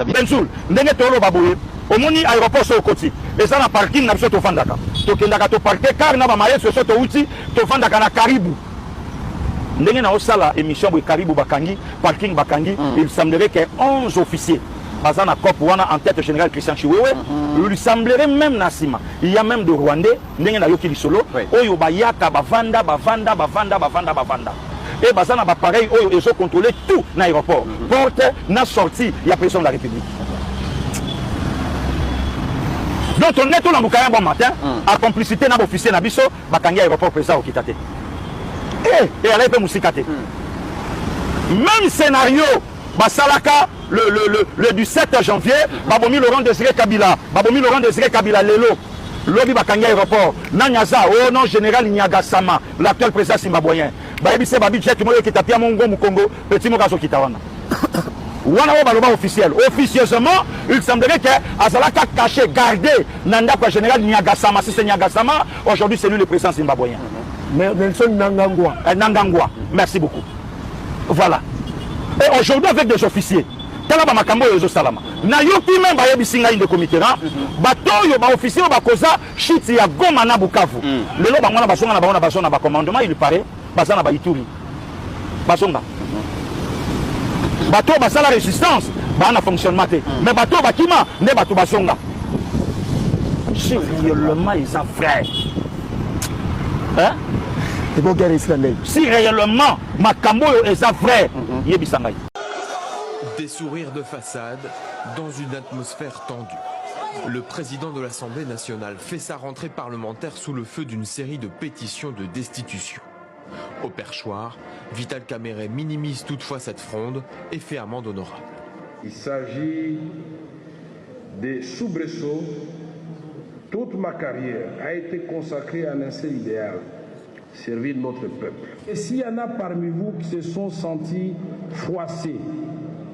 Benzoul, ndenge tolo baboye. Omoni aéroport so koti. Eza na parking na biso to fandaka. To kendaka to parquer car na ba maye so to uti to fandaka na Caribou. Ndenge na osala émission boy Caribou bakangi, parking bakangi, il semblerait que 11 officiers Bazana Cop wana en tête général Christian Chiwewe, il semblerait même Nassima. Il y a même de Rwandais, ndenge na yoki solo, oyo bayaka bavanda. Et bazana ba pareil oyo ils ont contrôlé tout l'aéroport. Porte na sortie, il y a président de la République. Donc on est tout dans le bon matin, à complicité d'un officier Nabiso, bakangi aéroport président au Kitate. Et elle est Moussikate. Même scénario, Basalaka, le 17 janvier, Babomi Laurent Désiré Kabila, Lelo, Lobby Bakangi aéroport, Nanyaza, oh non, général Niagasama, l'actuel président zimbabwéen. Baebise Babi Jet, Moyo Kitapia Mongo Mukongo, Petit Mogazo Kitawana. Wana baloba officiel. Officieusement, il semblerait que Azalaka caché, gardé, Nanda quoi général Niagasama, si c'est Niagasama, aujourd'hui c'est lui le président zimbabwéen. Nelson Nangangwa. Nangangwa, merci beaucoup. Voilà. Et aujourd'hui avec des officiers, Talaba Makambo et Salama. Nayoki même Bayebisinga in de comité, Batoyo, ba officier, ba koza, Chiti ya Goma na Bukavu. Le lo bangwana basonga na basona ba commandement, il paraît, basana ba Ituri. Basonga. Bateau basa la résistance, bah na fonctionnement. Mais bateau bakima, ne bateau basonga. Si réellement ils sont frères. Hein? Si réellement Makambo est un frère, Yebisangay. Des sourires de façade dans une atmosphère tendue. Le président de l'Assemblée nationale fait sa rentrée parlementaire sous le feu d'une série de pétitions de destitution. Au perchoir, Vital Kamerhe minimise toutefois cette fronde et fait amende honorable. Il s'agit des soubresauts. Toute ma carrière a été consacrée à un seul idéal, servir notre peuple. Et s'il y en a parmi vous qui se sont sentis froissés,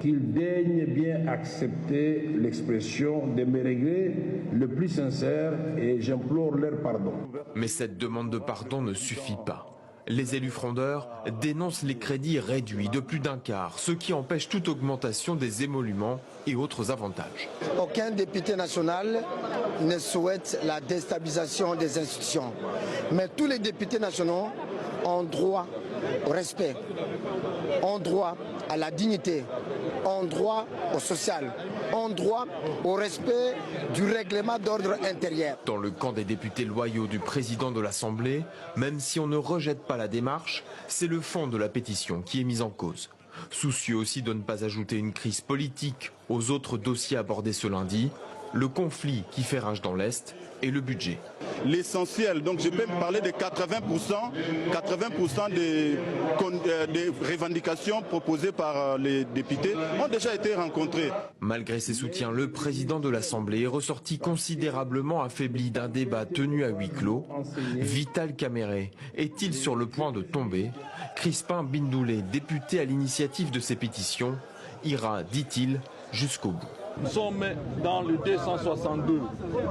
qu'ils daignent bien accepter l'expression de mes regrets le plus sincère et j'implore leur pardon. Mais cette demande de pardon ne suffit pas. Les élus frondeurs dénoncent les crédits réduits de plus d'un quart, ce qui empêche toute augmentation des émoluments et autres avantages. Aucun député national ne souhaite la déstabilisation des institutions. Mais tous les députés nationaux ont droit au respect, ont droit à la dignité, ont droit au social, ont droit au respect du règlement d'ordre intérieur. Dans le camp des députés loyaux du président de l'Assemblée, même si on ne rejette pas la démarche, c'est le fond de la pétition qui est mis en cause. Soucieux aussi de ne pas ajouter une crise politique aux autres dossiers abordés ce lundi, le conflit qui fait rage dans l'Est et le budget. L'essentiel, donc je peux parler de 80% des revendications proposées par les députés ont déjà été rencontrées. Malgré ses soutiens, le président de l'Assemblée est ressorti considérablement affaibli d'un débat tenu à huis clos. Vital Kamerhe est-il sur le point de tomber? Crispin Bindoulé, député à l'initiative de ces pétitions, ira, dit-il, jusqu'au bout. Nous sommes dans le 262,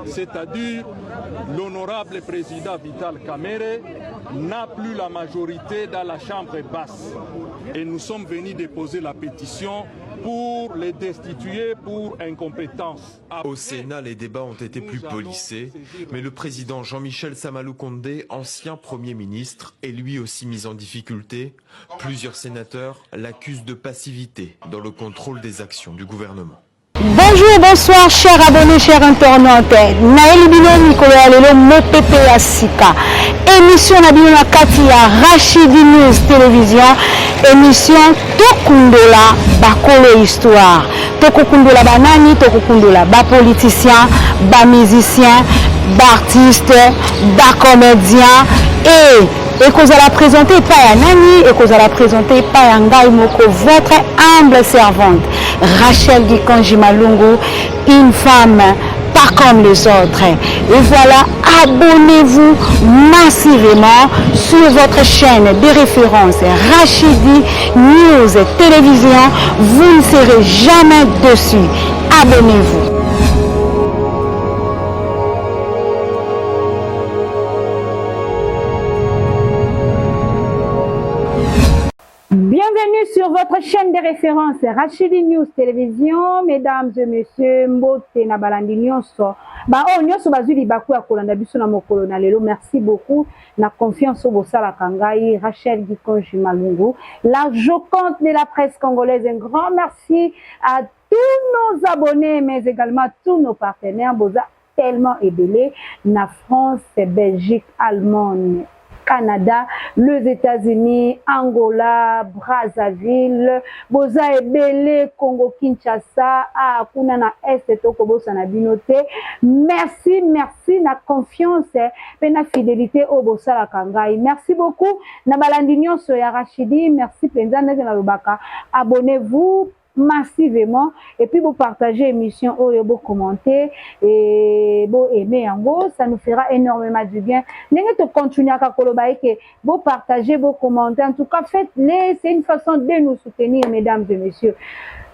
c'est-à-dire l'honorable président Vital Kamerhe n'a plus la majorité dans la chambre basse. Et nous sommes venus déposer la pétition pour les destituer pour incompétence. Au Sénat, les débats ont été plus polissés, mais le président Jean-Michel Samalou Condé, ancien Premier ministre, est lui aussi mis en difficulté. Plusieurs sénateurs l'accusent de passivité dans le contrôle des actions du gouvernement. Bonjour, bonsoir, chers abonnés, chers internautes. Naël Bino Nicolas Lelo Mopepe Asika. Émission Nabino Katia Rachidi News Télévision. Émission Tokundola Bakolo Histoire. Tokundola Banani, Tokundola Ba politicien, ba musicien, ba artiste, ba comédien et que vous allez présenter pas à Nani et que vous allez présenter pas à Ngai Moko, votre humble servante Rachel Gikonji Malungu, une femme pas comme les autres. Et voilà, abonnez-vous massivement sur votre chaîne de référence Rachidi News Télévision, vous ne serez jamais dessus. Abonnez-vous. Bienvenue sur votre chaîne de référence Rachidi News Télévision. Mesdames et messieurs, Mbote na balandi nyonso. Ba o nyonso bazuli baku ya kolanda biso na mokolo na lelo. Merci beaucoup na confiance au Bosala Kangai, Rachel Gikonji Malungu, la Joconte de la presse congolaise. Un grand merci à tous nos abonnés, mais également à tous nos partenaires. Boza tellement ébélé na France, Belgique, Allemagne, Canada, les États-Unis, Angola, Brazzaville, Boza Ebele, Congo Kinshasa, Akuna na Est Tokobo Sanabinote. Merci, merci na confiance et na fidélité au Bosala Kangai. Merci beaucoup. Na balandinyo soya Rachidi, merci Penzana na Lubaka. Abonnez-vous massivement et puis vous partagez l'émission, vous commentez et vous aimez en gros, ça nous fera énormément du bien. N'hésitez pas à continuer à vous partager, vous commenter. En tout cas, faites-les, c'est une façon de nous soutenir, mesdames et messieurs.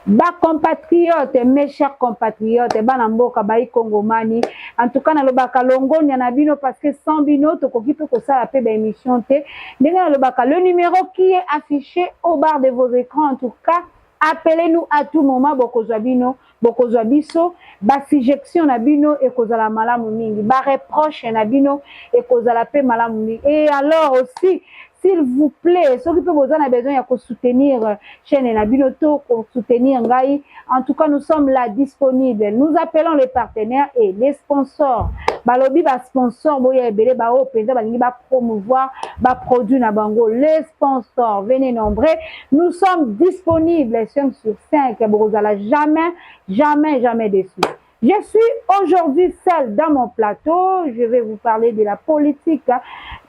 Bas compatriotes, mes chers compatriotes, banamboka bai Congomani. En tout cas, na lobaka longo nyana bino parce que sans bino to kokipe ko ça la paix émission te. Denga lobaka le numéro qui est affiché au bas de vos écrans en tout cas. Appelez-nous à tout moment, Bokozwabino, Bokozwabiso, Basijection Nabino et Kozala Malamu Mingi, Bareproche Nabino et Kozala Pe Malamu Mingi. Et alors aussi, s'il vous plaît, ceux qui peuvent vous en avoir besoin de soutenir chaîne Nabino, pour soutenir Ngai. En tout cas, nous sommes là disponibles. Nous appelons les partenaires et les sponsors. Balobi ba sponsor boya ebele ba o penza ba lingi ba promouvoir ba produit na bango. Les sponsors, venez nombreux. Nous sommes disponibles 5 sur 5. Brozala jamais déçu. Je suis aujourd'hui seule dans mon plateau. Je vais vous parler de la politique.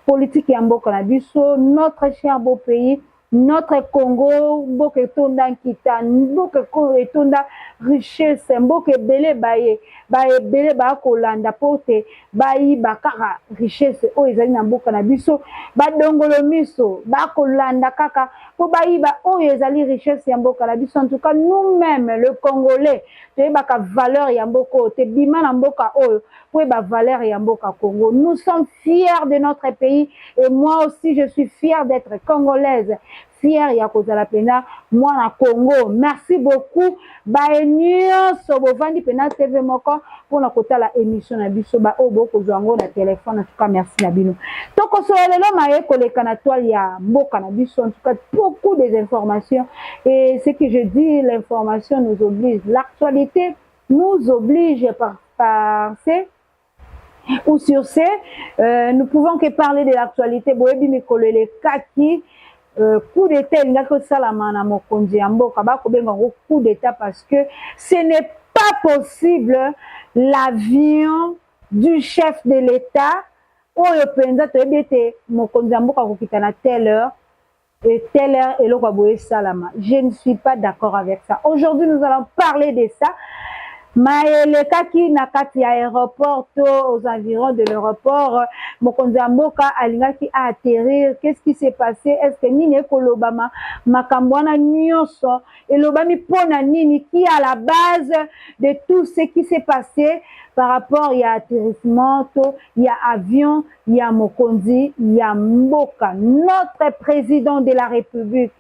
Politique Yamboka na biso, notre cher beau pays. Notre Congo, Mboke Tonda Kita, Mboke Tonda richesse, Mboke Bele Baye, Baye Bele Ba Kolanda Pote, Bayi Bakara richesse, O Ezali na Mboka na biso, Ba Dongolo Miso, Ba Kolanda Kaka, Po Bayi Ba O Ezali richesse ya Mboka na biso. En tout cas, nous-mêmes, le Congolais, tu es baka valeur ya Mboko, te bima na Mboka Oyo, pour ba valeur ya Mboka Congo. Nous sommes fiers de notre pays et moi aussi je suis fière d'être congolaise. Fier ya kozala pena moi na Congo. Merci beaucoup baenio sobovandi pena TV moko pour na kotala émission na biso ba obo kozwango na téléphone. En tout cas merci na bino toko so lelo maye koleka na toile ya mboka na biso. En tout cas beaucoup des informations et ce que je dis, l'information nous oblige, l'actualité nous oblige par ces ou sur ce nous pouvons que parler de l'actualité boyebi mikolele kaki coup d'état il n'y a que ça la mana mokonzi ya mboka ba kobenga coup d'état parce que ce n'est pas possible l'avion du chef de l'état oyo penza toyebi ete mokonzi ya mboka kokita na telle heure et l'autre boye salama. Je ne suis pas d'accord avec ça. Aujourd'hui nous allons parler de ça. Maëlle Kaki Nakati aéroport aux environs de l'aéroport Mokonzi Mboka alingaki a atterrir. Qu'est-ce qui s'est passé? Est-ce que Nini Kolobama Makambwana Nyonso et Lobami Pona Nini qui est à la base de tout ce qui s'est passé par rapport il y a atterrissement, il y a avion, il y a Mokonzi, il y a Mboka, notre président de la République.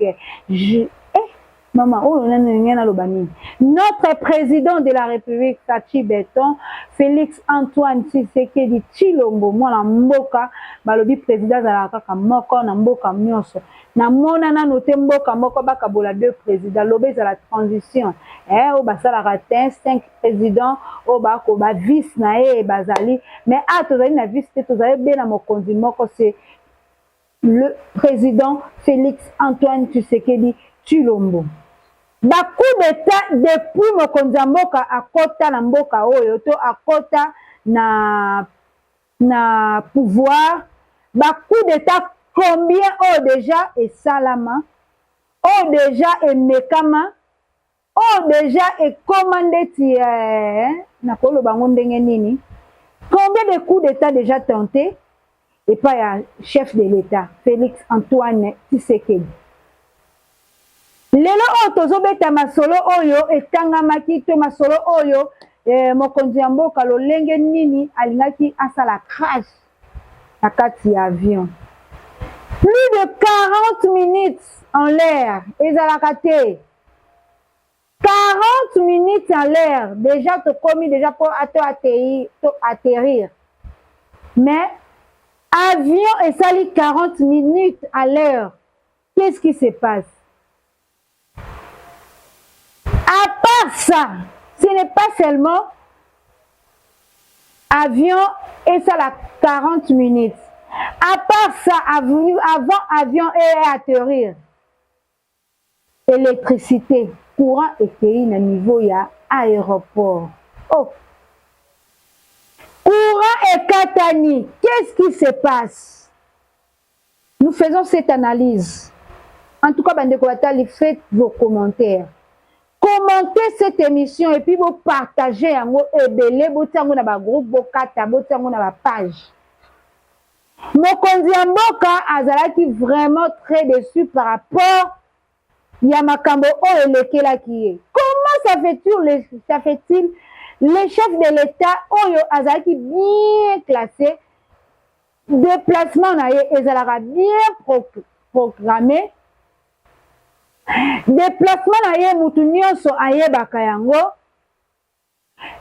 Maman, notre président de la République, Sachi Beton, Félix Antoine Tshisekedi Tshilombo, moi la Mboka, balobi président de la Kaka Moko, na Mboka Nyonso. Na mona na noté Mboka Moko bakabola deux présidents, lobé à la transition. Au basala ratin 5 présidents, au bako ba vice na e bazali, mais a tozali na vice te tozali bien na mokonzi moko, c'est le président Félix Antoine Tshisekedi Tshilombo. Ba coup d'état depuis mokonzi mboka akota na mboka oyo to akota na pouvoir. Ba coup d'état combien déjà est salama, déjà est mekama, déjà est commandé na kolo bango ndenge nini. Combien de coups d'état déjà tenté et pas ya chef de l'état Félix Antoine Tshisekedi. Lelo otozobeta masolo oyo etangamaki to masolo oyo mokonzi ya mboka lolenge nini alingaki asala crash na kati ya avion. Plus de 40 minutes en l'air. Et ça l'a raté. 40 minutes en l'air. Déjà, tu as commis déjà pour atterrir. Mais avion et ça lit 40 minutes à l'heure. Qu'est-ce qui se passe? À part ça, ce n'est pas seulement avion et ça la 40 minutes. À part ça, avant avion et atterrir, électricité, courant et pays à niveau, il y a aéroport. Oh. Courant et Katani, qu'est-ce qui se passe? Nous faisons cette analyse. En tout cas, Bandeko Atali, faites vos commentaires. Commentez cette émission et puis vous partagez en haut et belé, vous tangou na ba groupe, vous kata, vous tangou na ba page. Mokonzi Mboka azalaki vraiment très déçu par rapport à Makambo Oelekela qui est. Comment ça fait-il les chefs de l'État Oyo azalaki bien classé, déplacement na ye ezalaka bien programmé, déplacement na ye mutu nyonso ayebaka yango,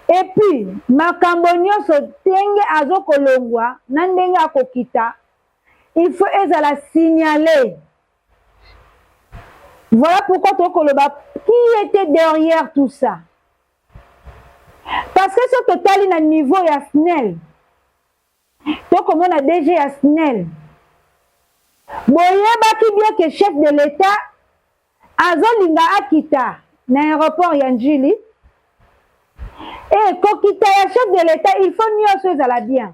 et puis makambo nyonso tenge azokolongwa na ndenge akokita, il faut ezala signaler. Voilà pourquoi tokoloba qui était derrière tout ça. Parce que ce total est à niveau ya SNEL. Donc comme on a DG à SNEL. Boyeba qui bien que chef de l'État azolinga akita na aéroport Yanjili. Et kokita ya chef de l'État, il faut mieux chose à la bien.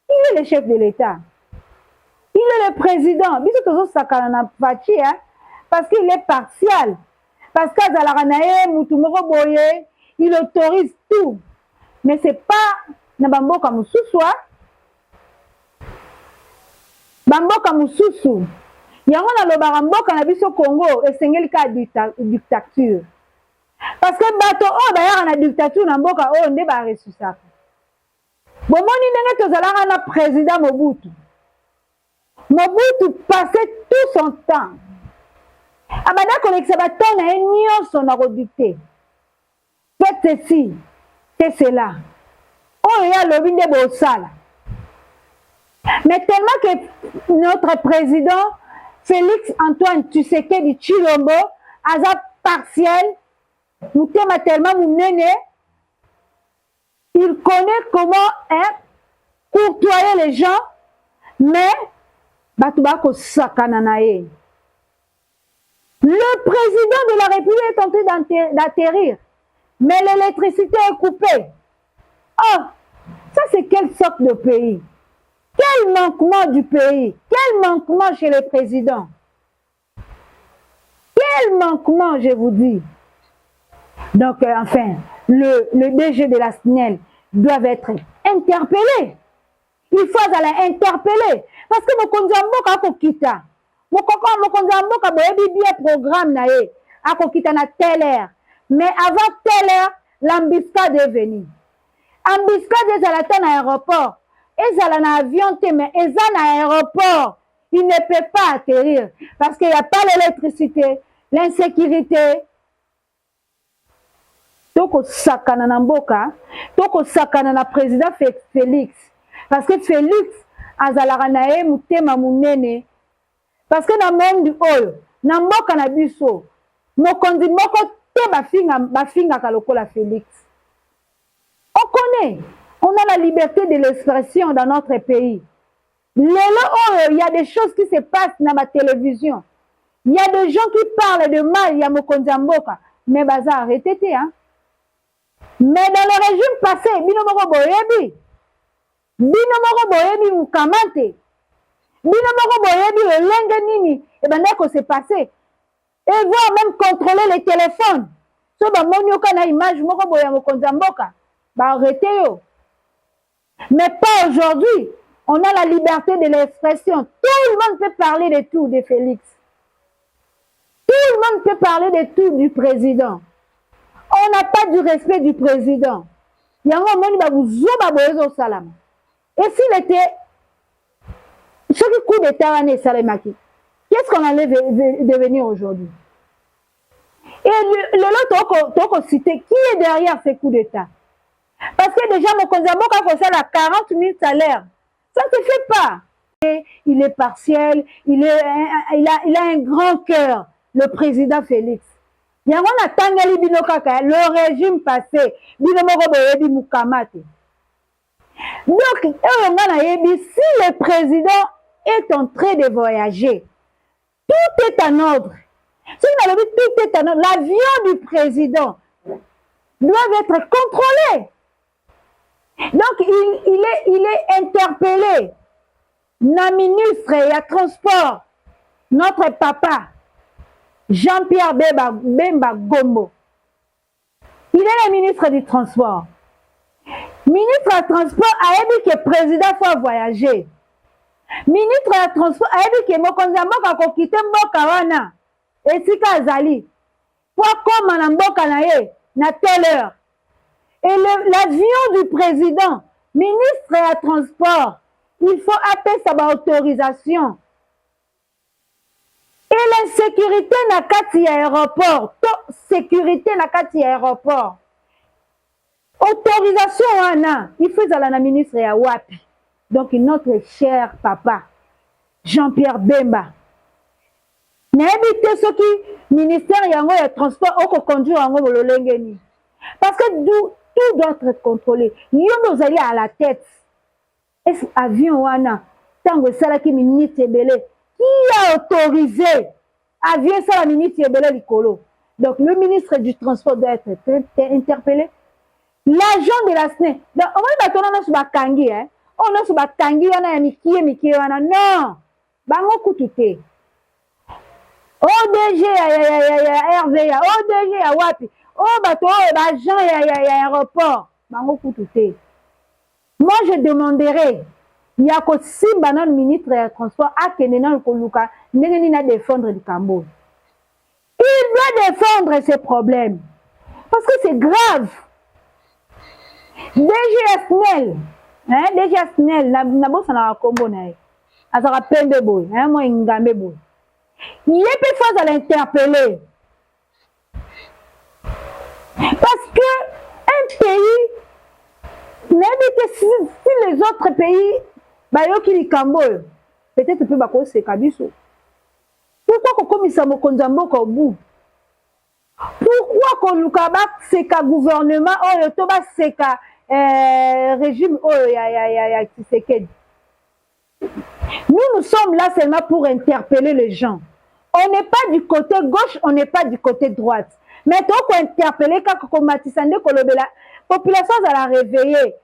Il est le chef de l'État. Il est le président. Biso tozo sakana na fachi parce qu'il est partial. Parce qu'Azalaraнаe mutumoko boye, il autorise tout. Mais c'est pas na bamboka mususu. Bamboka mususu. Yango na lobaka mboka na biso Congo esengeli ka dictature. Parce que bato o bayaka na dictature na mboka o nde ba resusaka. Bomoni ndenge tozalaka na président Mobutu. Mobutu passait tout son temps. Abada kolekisa bato na nyonso na kodicter. Faites ceci, c'est cela. Oh, il y a le vinde bosala. Mais tellement que notre président Félix Antoine Tshisekedi Tshilombo a partiel, nous t'aimons tellement mon néné, il connaît comment courtoyer les gens, mais batubako sakananaye. Le président de la République est tenté d'atterrir. Mais l'électricité est coupée. Oh, ça c'est quelle sorte de pays? Quel manquement du pays? Quel manquement chez le président? Quel manquement, je vous dis? Donc, enfin, le DG de la SNEL doit être interpellé. Il faut aller interpeller. Parce que mon konzamboka kokita. Mon konzamboka boyebi bien programme na ye. A kokita na telle heure. Mais avant telle heure, l'embuscade est venue. Embuscade est à l'aéroport. Et à l'avion, mais ils sont à l'aéroport. Il ne peut pas atterrir. Parce qu'il n'y a pas l'électricité, l'insécurité. Toko sakana na mboka, toko sakana na président Félix. Parce que Félix, azalara na ye mutema munene. Parce que dans le monde du oil, na mboka na biso, mokonzi moko te bafinga kalokola Félix. On connaît, on a la liberté de l'expression dans notre pays. Il y a des choses qui se passent dans ma télévision. Il y a des gens qui parlent de mal, il y a mokonzi mboka, mais baza arrêtez, hein. Mais dans le régime passé, bino moko boyebi mukamate. Bino moko boyebi elenge nini et ben ndeko c'est passé. Et voir même contrôler les téléphones. So ba monyoka na image moko boya mokonzi mboka, ba arrêtez yo. Mais pas aujourd'hui. On a la liberté de l'expression. Tout le monde peut parler de tout de Félix. Tout le monde peut parler de tout du président. On n'a pas du respect du président. Et s'il était... Ce qui coup d'État est Salemaki. Qu'est-ce qu'on allait devenir aujourd'hui? Et le lot, cité, qui est derrière ces coups d'État? Parce que déjà, mon Konzamboka concerne à 40 000 salaires. Ça ne se fait pas. Et il est partiel, il a un grand cœur, le président Félix. Il y a le régime passé, donc, si le président est en train de voyager, tout est en ordre. Si vous avez dit tout est en ordre, l'avion du président doit être contrôlé. Donc, il est interpellé. Notre ministre et à transport, notre papa, Jean-Pierre Bemba Gombo. Il est le ministre du transport. Ministre du transport a dit que le président faut voyager. Ministre du transport a dit que Mokonzamboka ko quitter mboka wana. Et si Kazali. Pour comme na mboka na ye na telle heure. Et l'avion du président, ministre du transport, il faut appeler sa autorisation. Et l'insécurité na kati aéroport, sécurité na kati aéroport. Autorisation wana, il faut la ministre ya wapi. Donc notre cher papa Jean-Pierre Bemba. N'habitez ce qui ministère yango ya transport au conduire yango bololengeni. Parce que tout doit être contrôlé. Nous nous allons à la tête. Est-ce avion wana tango sala ki ministre belé qui a autorisé avion sala ministre belé likolo. Donc le ministre du transport doit être interpellé. L'agent de la SNE. Donc on va tourner sur bakangi hein. On a sur bakangi wana ya mikie wana non. Bango kutute. ODG ya RVA, ODG ya wapi. Oh bato agent ya aéroport. Bango kutute. Moi, je demanderai, il y a que si le ministre des Transports a défendre le Cambodge. Il doit défendre ces problèmes. Parce que c'est grave. DGSNL, DGSNL, il est plus fort à l'interpeller. Parce que un pays, si les autres pays, peut-être que c'est Kabiso. Pourquoi qu'on commise Mokonzamboka au bout? Pourquoi qu'on c'est qu'un gouvernement, c'est qu'un régime, nous sommes là seulement pour interpeller les gens. On n'est pas du côté gauche, on n'est pas du côté droite. Mais tant qu'on interpelle, quand on la population va la réveiller.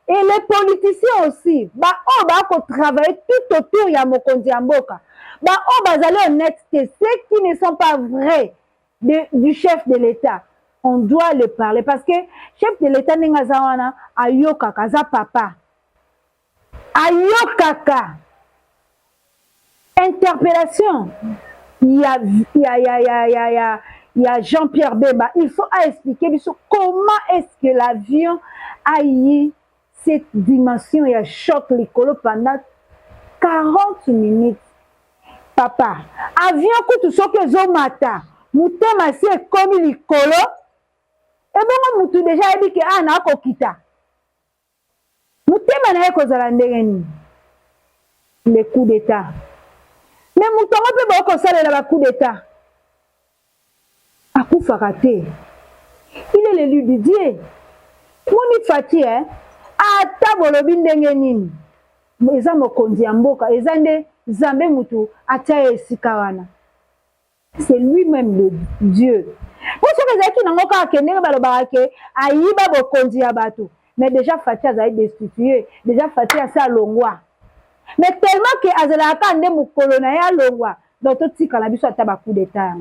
Et les politiciens aussi, on va travailler tout autour de Mokonzamboka. On va aller honnêteté, ceux qui ne sont pas vrais du chef de l'État. On doit le parler parce que chef de l'État n'est pas ayokaka, za papa. Ayokaka. Interpellation. Il y a Jean-Pierre Bemba. Il faut expliquer comment est-ce que l'avion a eu cette dimension et a choc l'écolo pendant 40 minutes. Papa, avion coûte ce que zomata, moutema si comme l'écolo, et bon, moutou déjà dit que ah na kokita. Moutema na yeko zalandengeni. Le coup d'état. Mais moutou peut pas conseiller la coup d'état. Akoufa raté. Il est l'élu du Dieu. Mouni Fati, hein, à tabolobi ndengenini. Eza Mokonzamboka, eza nde Zambe Moutou, Ataye Sikawana. C'est lui-même le Dieu. Pour ceux qui n'ont pas qu'à balobake, aïba Mokonzi Abatou. Mais déjà Fati a destitué, déjà Fati a sa longwa. Mais tellement que Azalaka nde Moukolona ya longwa, donc tout ce qu'on a vu sur un coup d'état.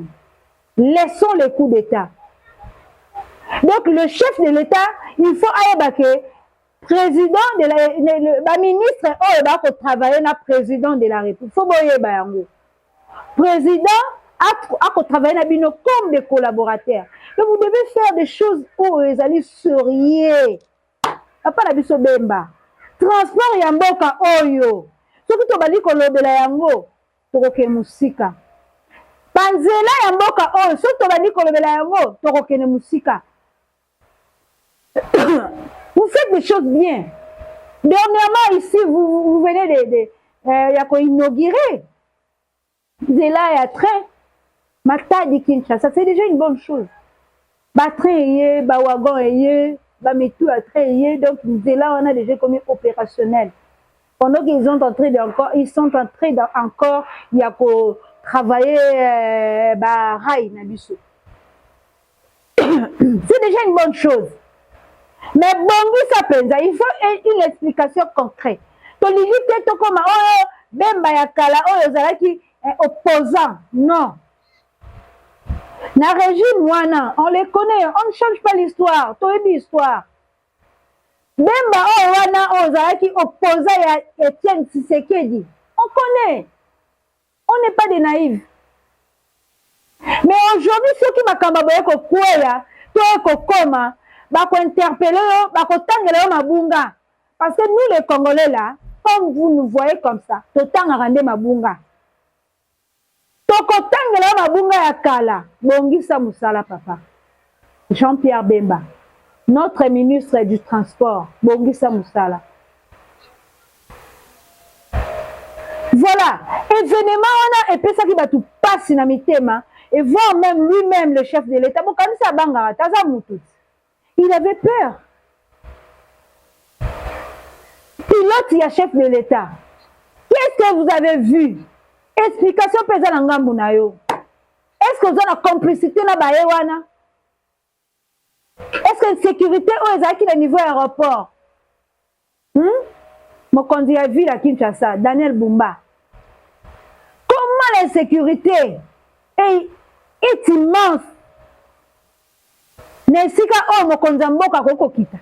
Laissons les coups d'état. Donc le chef de l'État, il faut aïbaké. Président de la ministre va travailler na président de la République. Faut boyer bayango. Président a travaillé na bino comme des collaborateurs. Donc vous devez faire des choses où les allez sourire. Papa na biso Bemba. Transport ya mboka oyo. soki tobandi kolobela yango tokoke musika banzela ya mboka oyo soki tobandi kolobela yango tokokene musika. Vous faites des choses bien. Dernièrement ici vous venez de inaugurer nzela ya train Matadi Kinshasa, c'est déjà une bonne chose. Ba train yé, ba wagon yé, ba métou à train yé, donc nzela on a déjà comme opérationnel. Pendant qu'ils sont en train encore il y a qu'au travailler bah rail na biso. C'est déjà une bonne chose. Mais bongi ça penza, il faut une explication concrète. To limite to comme oh bemba ya kala oh zalaki opposant. Non. Na régime wana, on les connaît, on ne change pas l'histoire, to ebi histoire. Bemba oh wana oh zalaki opposant ya Etienne Tshisekedi. On connaît. On n'est pas des naïfs. Mais aujourd'hui, ceux qui m'ont dit que quoi, toi, comment, bako interpeller, bako tangela mabunga. Parce que nous, les Congolais, là, comme vous nous voyez comme ça, to tanga rande mabunga. Toko tangela mabunga ya kala, bongisa musala papa. Jean-Pierre Bemba, notre ministre du Transport, bongisa musala. Voilà, événement on a et puis ça qui va tout passer dans mes thèmes et voir même lui-même le chef de l'État. Bon, quand ça banga, il avait peur. Pilote, il y a chef de l'État. Qu'est-ce que vous avez vu? Explication pesant en Gambunayo. Est-ce que vous avez la complicité na baewana? Est-ce que la sécurité au niveau aéroport? Mon candidat a vu la Kinshasa, Daniel Bumba. Comment l'insécurité est immense? Nesika oh mon candidat mboka koko kita.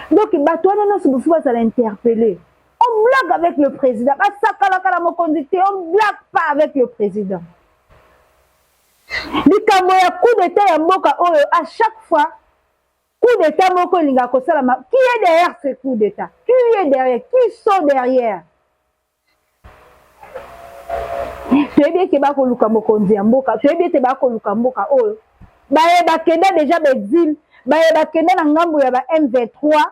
Donc batouana non se bouffou ça l'interpeller. On blague avec le président. On ne blague pas avec le président. Les coup d'état ya mboka oh à chaque fois. Coup d'état moko linga ko salama. Qui est derrière ce coup d'état? Qui est derrière? Qui sont derrière? Tu es bien que bako luka mokonzi ya mboka. Tu es bien que bako luka mboka oyo. Baye bakenda déjà bezil. Baye bakenda na ngambo ya ba M23.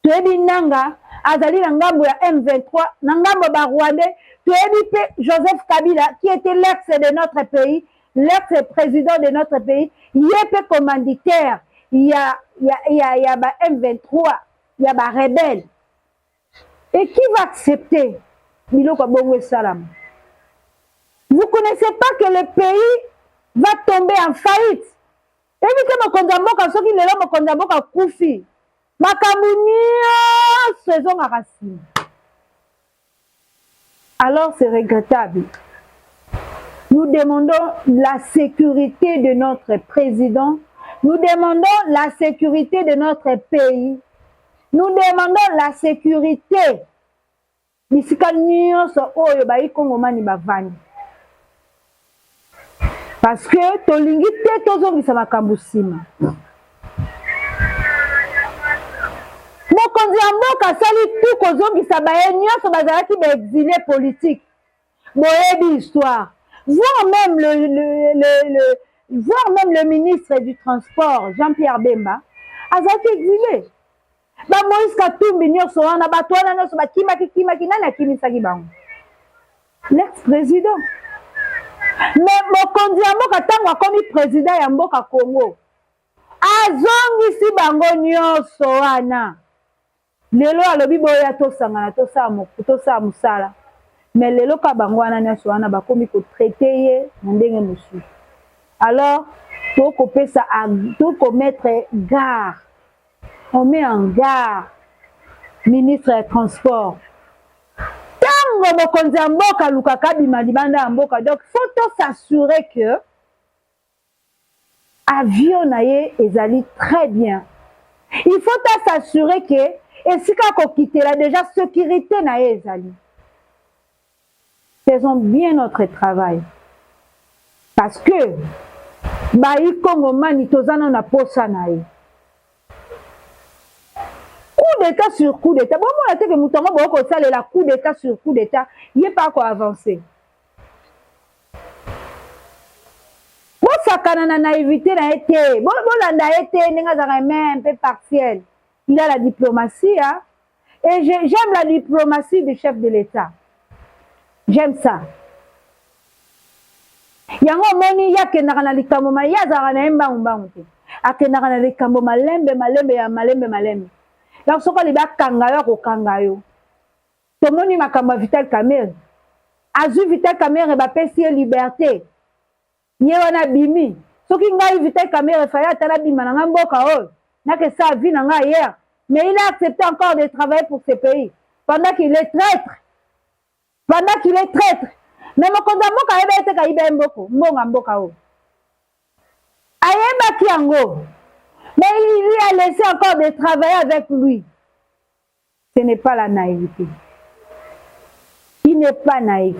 Tu es bien nanga azali na ngambo ya M23 na ngambo ba Rwandais. Tu es bien Joseph Kabila qui était l'ex de notre pays, l'ex-président de notre pays, il est commanditaire. Il y a M23, il y a des rebelles. Et qui va accepter Biloko Bongo Salam? Vous ne connaissez pas que le pays va tomber en faillite. Et puis que mon condamboka, ceux qui ne l'ont pas condamboka koufi. Ma camounia, saison à racine. Alors c'est regrettable. Nous demandons la sécurité de notre président. Nous demandons la sécurité de notre pays. Nous demandons la sécurité. Parce que tolingite tozongisa makambo sima. Mokonzi ya mboka sali tout kozongisa baye nyonso bazalaki ba exilé politique. Boyebi histoire. Voir même le ministre du Transport, Jean-Pierre Bemba, azalaki exilé. Ba Moïse Katumbi nyonso wana bato wana nyonso bakimaki nani akimisaki bango? L'ex-président. Mais mokonzi ya mboka tango akomi président ya mboka Congo azongisi bango nyonso wana. Lelo alobi boya tosangana tosala musala. Mais lelo ka bango wana nyonso wana bakomi ko traiter ye na ndenge mosusu. Alors toko mettre garde. On met en garde ministre des Transports. Tango mokonzi ya mboka lukaka bima libanda ya mboka. Donc faut s'assurer que avion na ye ezali très bien. Il faut s'assurer que esika ko kitela déjà sécurité na ye ezali. Faisons bien notre travail. Parce que bayi Congo mani tozana na posa na ye. Coup d'état sur coup d'état. Bon, moi, que Moutongo Boko ça la coup d'état sur coup d'état, il n'est pas quoi avancer. Bon, ça quand on a naïveté, n'a été. Bon, on a été, un peu partiel. Il a la diplomatie, hein. Et j'aime la diplomatie du chef de l'État. J'aime ça. Yango moni ya kendaka na likambo ma ya zaka na emba mbangu te. Akendaka na likambo malembe malembe. Donc soko liba kanga yo ko kanga yo. Tomoni makambo Vital Kamerhe. Azu Vital Kamerhe ba pesi liberté. Ye wana bimi. Soki ngai Vital Kamerhe faya tala bima na mboka o. Na que ça vie na nga hier. Mais il a accepté encore de travailler pour ce pays pendant qu'il est traître. Mais mon condamnement quand il était kaïbe mboko, mbonga mboka o. Ayeba kiango. Mais il lui a laissé encore de travailler avec lui. Ce n'est pas la naïveté. Il n'est pas naïf.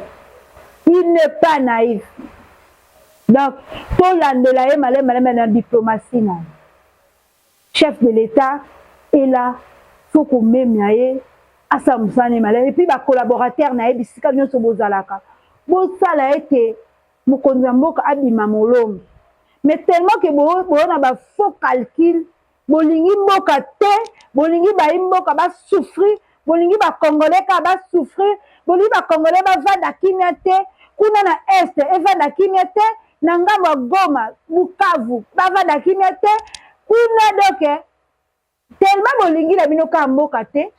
Donc, tout l'andelaye malem dans diplomatie na. Chef de l'État est là, faut qu'on m'aime asamsane malem et puis ba collaborateur na ebisika nyonso bozalaka. Bosala ete mokonzi mboka abima molongi. Mais tellement que on a ba faux calcul, bolingi mboka te, bolingi ba mboka ba souffrir, bolingi ba congolais ka ba souffrir, bolingi ba congolais ba vanda kimia te, kuna na est e vanda kimia te, na ngambo Goma, Bukavu, ba vanda kimia te, kuna doke tellement bolingi la bino ka mboka te,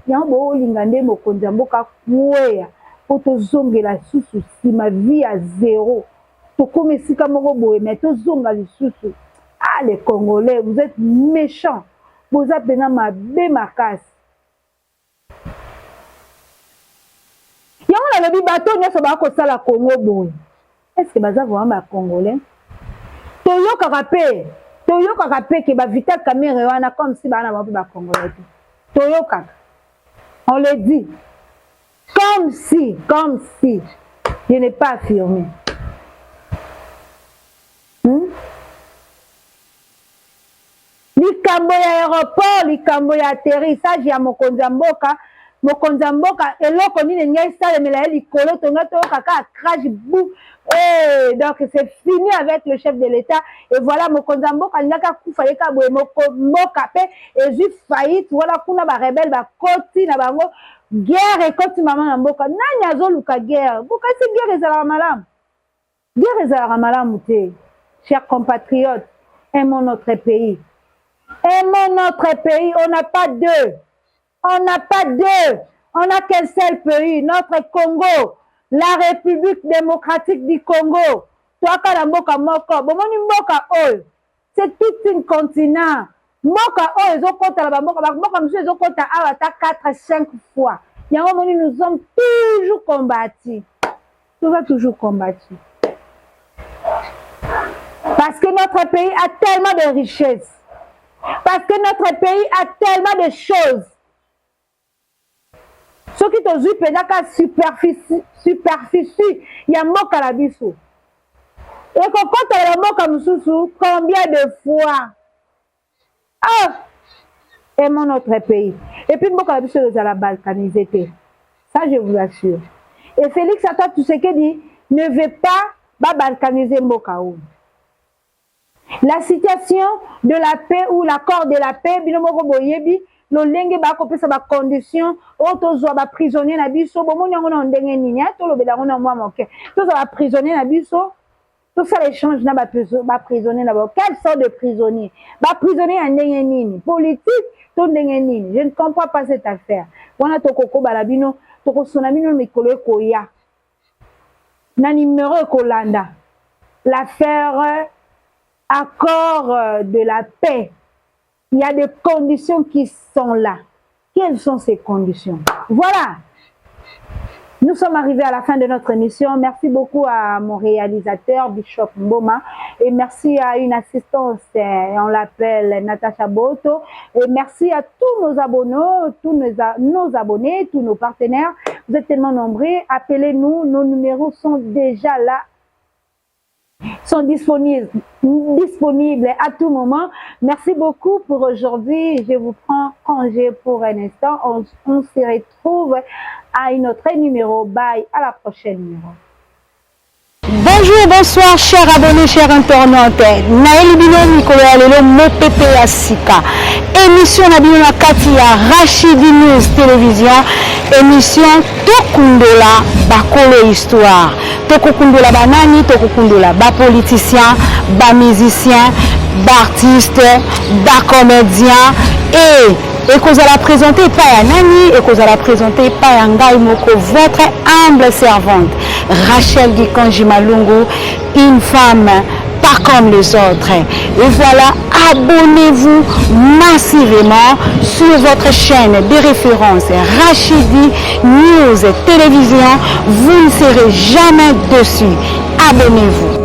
yango bolingande mokonzi mboka kueya. Otozongela susu si ma vie à zéro. Tokome sika moko boye mais tozonga lisusu. Ah les Congolais, vous êtes méchants. Vous appelez ma bé makasi. Yango na lobi bato nyoso ba ko sala Congo boye. Est-ce que baza vraiment Congolais? Toyoka pe ke ba Vital Kamerhe wana comme si bana ba Congolais. Toyoka. On le dit. Comme si, je n'ai pas affirmé. Likambo ya aéroport, likambo ya atterrissage ya mokonzi mboka, eloko nini ngai salemela likolo tonga to kaka crash bou. Donc c'est fini avec le chef de l'État et voilà mokonzi mboka ngaka kufa yeka boye mboka pe et ju faillite voilà kuna ba rebelle ba koti na bango. Guerre et quand tu maman mboka nani azoluka guerre bokasi guerre ezalaka malamu te. Chers compatriotes, aimons notre pays, on n'a pas deux, on n'a qu'un seul pays, notre Congo, la République démocratique du Congo. Toi kana mboka moko bomoni mboka oyo c'est tout un continent. Mboka oyo ezokota la mboka monsieur ezokota awa ta 4-5 fois. Yango moni nous sommes toujours combattus. Nous avons toujours combattu. Parce que notre pays a tellement de richesses. Parce que notre pays a tellement de choses. Ce qui te dit que superficie, il y a mboka la biso. Et quand tu as la mboka mususu, combien de fois? Ah! Aimons notre pays. Et puis, mboka la biso à la balkanisé. Ça, je vous assure. Et Félix Antoine Tshisekedi ne veut pas balkaniser mboka ou. La situation de la paix ou l'accord de la paix, binomoko boyebi, lo lenge ba ko pesa ba condition, otozo ba prisonnier na biso, bomoni yango na ndenge nini, to lo bela ngona mwa moke. Tozo ba prisonnier na biso, tout ça l'échange na ba prisonnier na ba. Quelle sorte de prisonnier? Ba prisonnier en ndenge nini? Politique, to ndenge nini? Je ne comprends pas cette affaire. Wana to koko balabino, to ko sonamino mikolo koya. Na numéro kolanda. L'affaire accord de la paix. Il y a des conditions qui sont là. Quelles sont ces conditions? Voilà. Nous sommes arrivés à la fin de notre émission. Merci beaucoup à mon réalisateur, Bishop Mboma. Et merci à une assistance, on l'appelle Natacha Boto. Et merci à tous nos abonnés, tous nos partenaires. Vous êtes tellement nombreux. Appelez-nous. Nos numéros sont déjà là. sont disponibles à tout moment. Merci beaucoup pour aujourd'hui. Je vous prends congé pour un instant. On se retrouve à un autre numéro. Bye, à la prochaine numéro. Bonjour, bonsoir, chers abonnés, chers internautes. Naël Binomi Koyalelo Mopepe Asika. Émission Nabina Katia, Rachidi News Télévision. Émission Tokundola Bakolo Histoire. Tokundola Banani, Tokundola Ba politicien, ba musicien, ba artiste, ba comédien et que vous allez présenter par Nani et que vous allez présenter par Ngai Moko, votre humble servante, Rachel Gikanji Malungu, une femme pas comme les autres. Et voilà, abonnez-vous massivement sur votre chaîne de référence Rachidi News Télévision. Vous ne serez jamais dessus. Abonnez-vous.